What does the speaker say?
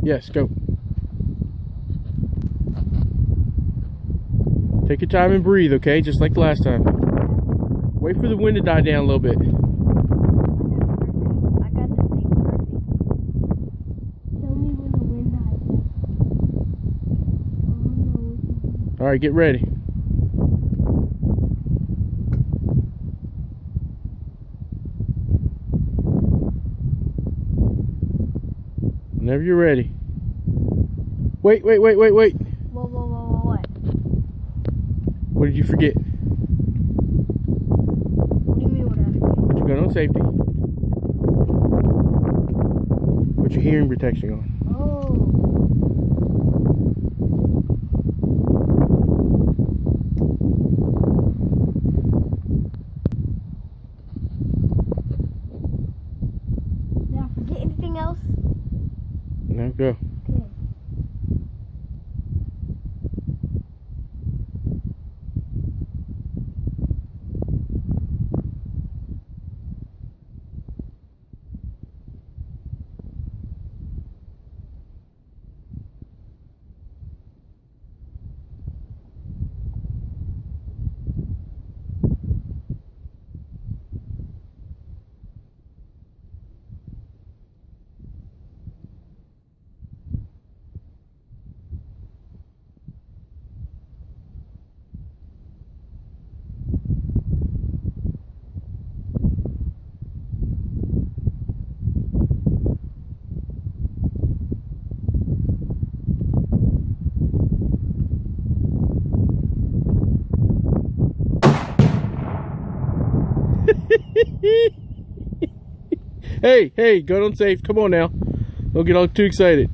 Yes, go. Take your time and breathe, okay? Just like last time. Wait for the wind to die down a little bit. I got the thing perfect. Tell me when the wind dies down. All right, get ready. Whenever you're ready. Wait. Whoa, what? What did you forget? What do you mean what I forget? Put your gun on safety. Put your hearing protection on. Oh. Did I forget anything else? Now go. Okay. Hey, gun on safe. Come on now. Don't get all too excited.